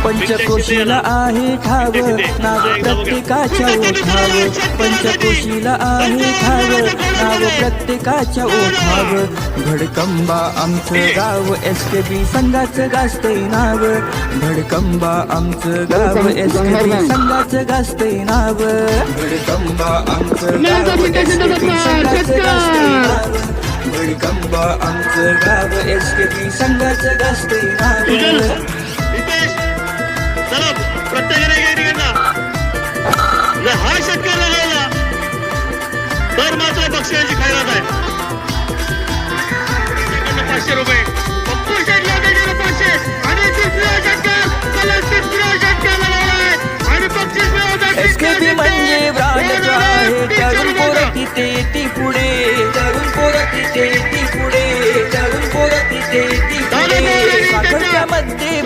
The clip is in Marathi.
पंचकोशीला आहे ठाव नाव प्रत्येकाच्या ओठाव पंचकोशीला आहे ठाव नाव प्रत्येकाच्या ओठाव भडकंबा आमचं गाव SKB संघाचं गाजतंय नाव भडकंबा आमचं गाव SKB संघाचं गाजतंय नाव भडकंबा आमचं गाव SKB संघाचं गाजतंय नाव भडकंबा आमचं गाव SKB संघाचं गाजतंय नाव हा षटकार लगावला तर मात्र बक्षिसाची खैरात आहे 500 रुपये आणि तिसरा षटकार आणि बक्षीस SKB म्हणजे ब्रांड आहे तरुण पोरं तिथे ती पुढे तरुण पोरं तिथे ती पुढे तरुण पोरं तिथे ती पुढे साखरच्या मध्ये